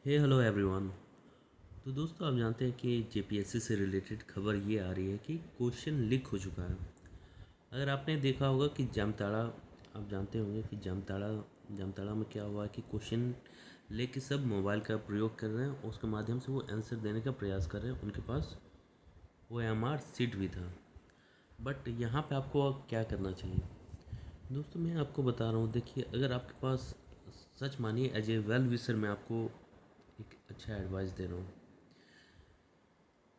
Hello everyone. तो दोस्तों, आप जानते हैं कि जेपीएससी से रिलेटेड खबर ये आ रही है कि क्वेश्चन लीक हो चुका है। अगर आपने देखा होगा कि जामताड़ा, आप जानते होंगे कि जामताड़ा में क्या हुआ है कि क्वेश्चन लेके सब मोबाइल का प्रयोग कर रहे हैं, उसके माध्यम से वो आंसर देने का प्रयास कर रहे हैं। उनके पास वो एमआर सीट भी था। बट यहाँ पे आपको क्या करना चाहिए दोस्तों, मैं आपको बता रहा हूँ। देखिए, अगर आपके पास, सच मानिए, एज ए वेल विशर मैं आपको एक अच्छा एडवाइस दे रहा हूँ।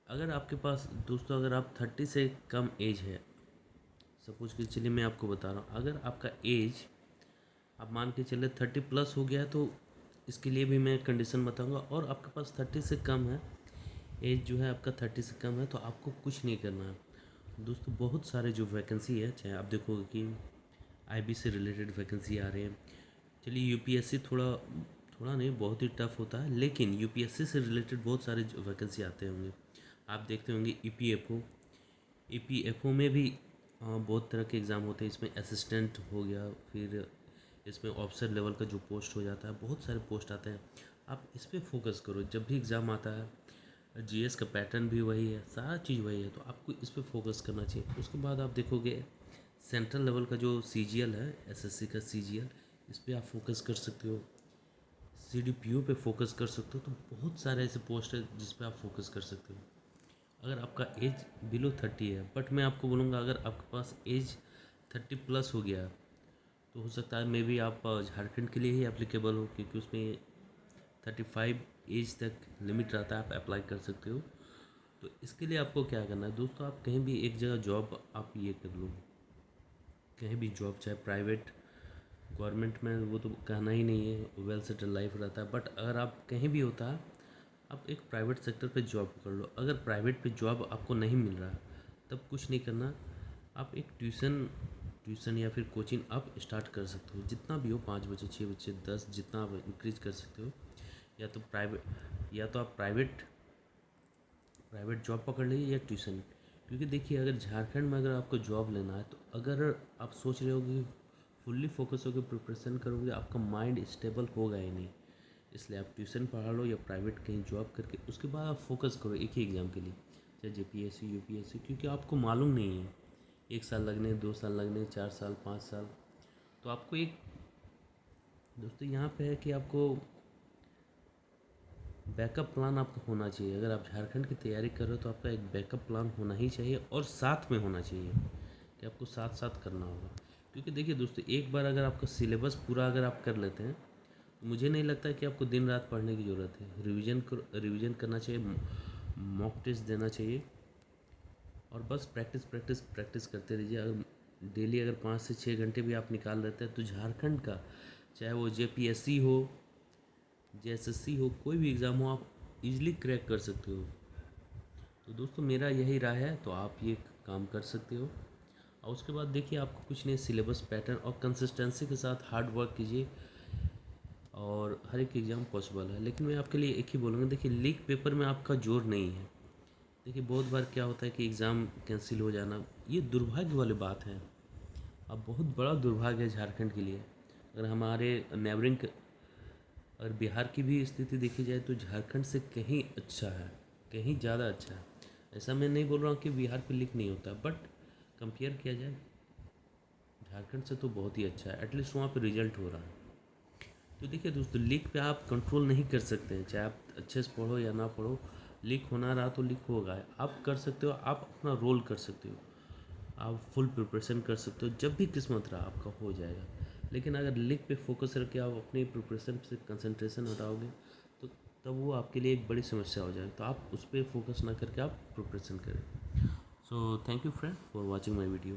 अगर आपके पास दोस्तों, अगर आप 30 से कम एज है, सपोज कि चलिए मैं आपको बता रहा हूँ, अगर आपका एज आप मान के चले 30 प्लस हो गया है, तो इसके लिए भी मैं कंडीशन बताऊंगा। और आपके पास 30 से कम है, एज जो है आपका 30 से कम है, तो आपको कुछ नहीं करना है दोस्तों। बहुत सारे जो वैकेंसी है, चाहे आप देखोगे कि आईबी से रिलेटेड वैकेंसी आ रहे हैं। चलिए, यूपीएससी थोड़ा थोड़ा नहीं, बहुत ही टफ होता है, लेकिन यूपीएससी से रिलेटेड बहुत सारे वैकेंसी आते होंगे। आप देखते होंगे ईपीएफओ में भी बहुत तरह के एग्ज़ाम होते हैं। इसमें असिस्टेंट हो गया, फिर इसमें ऑफिसर लेवल का जो पोस्ट हो जाता है, बहुत सारे पोस्ट आते हैं। आप इस पर फोकस करो जब भी एग्ज़ाम आता है। जीएस का पैटर्न भी वही है, सारा चीज़ वही है, तो आपको इस पर फोकस करना चाहिए। उसके बाद आप देखोगे सेंट्रल लेवल का जो सीजीएल है, एसएससी का सीजीएल, इस पर आप फोकस कर सकते हो। सीडीपीओ पे फोकस कर सकते हो। तो बहुत सारे ऐसे पोस्ट है जिस पे आप फोकस कर सकते हो। अगर आपका एज बिलो 30 है, बट मैं आपको बोलूँगा अगर आपके पास एज 30 प्लस हो गया, तो हो सकता है मे बी आप झारखंड के लिए ही एप्लीकेबल हो, क्योंकि उसमें 35 एज तक लिमिट रहता है, आप अप्लाई कर सकते हो। तो इसके लिए आपको क्या करना है दोस्तों, आप कहीं भी एक जगह जॉब आप ये कर लो, कहीं भी जॉब, चाहे प्राइवेट, गवर्नमेंट में वो तो कहना ही नहीं है, वेल सेटल लाइफ रहता है। बट अगर आप कहीं भी होता है, आप एक प्राइवेट सेक्टर पे जॉब कर लो। अगर प्राइवेट पे जॉब आपको नहीं मिल रहा, तब कुछ नहीं करना, आप एक ट्यूशन ट्यूशन या फिर कोचिंग आप स्टार्ट कर सकते हो। जितना भी हो, 5 बजे, 6 बजे, 10, जितना आप इंक्रीज कर सकते हो। या तो आप प्राइवेट प्राइवेट जॉब पकड़ लीजिए या ट्यूशन। क्योंकि देखिए, अगर झारखंड में अगर आपको जॉब लेना है, तो अगर आप सोच रहे हो कि फुल्ली फोकस होकर प्रिपरेशन करोगे, आपका माइंड स्टेबल होगा ही नहीं। इसलिए आप ट्यूशन पढ़ा लो या प्राइवेट कहीं जॉब करके उसके बाद आप फोकस करो एक ही एग्ज़ाम के लिए, चाहे जेपीएससी, यूपीएससी। क्योंकि आपको मालूम नहीं है, 1 साल लगने, 2 साल लगने, 4 साल, 5 साल। तो आपको एक दोस्तों यहाँ पे है कि आपको बैकअप प्लान आपका होना चाहिए। अगर आप झारखंड की तैयारी कर रहे हो, तो आपका एक बैकअप प्लान होना ही चाहिए, और साथ में होना चाहिए कि आपको साथ साथ करना होगा। क्योंकि देखिए दोस्तों, एक बार अगर आपका सिलेबस पूरा अगर आप कर लेते हैं, तो मुझे नहीं लगता है कि आपको दिन रात पढ़ने की ज़रूरत है। रिवीजन करना चाहिए, मॉक टेस्ट देना चाहिए, और बस प्रैक्टिस प्रैक्टिस प्रैक्टिस करते रहिए। अगर डेली अगर 5 से 6 घंटे भी आप निकाल लेते हैं, तो झारखंड का, चाहे वो जेपीएससी हो, जेएसएससी हो, कोई भी एग्ज़ाम हो, आप इजीली क्रैक कर सकते हो। तो दोस्तों, मेरा यही राय है, तो आप ये काम कर सकते हो। और उसके बाद देखिए, आपको कुछ नहीं, सिलेबस पैटर्न और कंसिस्टेंसी के साथ हार्ड वर्क कीजिए, और हर एक एग्ज़ाम पॉसिबल है। लेकिन मैं आपके लिए एक ही बोलूँगा, देखिए, लीक पेपर में आपका जोर नहीं है। देखिए, बहुत बार क्या होता है कि एग्ज़ाम कैंसिल हो जाना, ये दुर्भाग्य वाली बात है। अब बहुत बड़ा दुर्भाग्य है झारखंड के लिए। अगर हमारे नेबरिंग, अगर बिहार की भी स्थिति देखी जाए, तो झारखंड से कहीं अच्छा है, कहीं ज़्यादा अच्छा है। ऐसा मैं नहीं बोल रहा हूँ कि बिहार पे लीक नहीं होता, बट कंपेयर किया जाए झारखंड से तो बहुत ही अच्छा है। एटलीस्ट वहाँ पे रिजल्ट हो रहा है। तो देखिए दोस्तों, लीक पे आप कंट्रोल नहीं कर सकते हैं, चाहे आप अच्छे से पढ़ो या ना पढ़ो। लीक होना रहा तो लीक होगा। आप कर सकते हो, आप अपना रोल कर सकते हो, आप फुल प्रिपरेशन कर सकते हो। जब भी किस्मत रहा, आपका हो जाएगा। लेकिन अगर लीक पे फोकस करके आप अपनी प्रिपरेशन से कंसंट्रेशन हटाओगे, तो तब वो आपके लिए एक बड़ी समस्या हो जाएगी। तो आप उस पर फोकस ना करके आप प्रिपरेशन करें। So thank you friend for watching my video.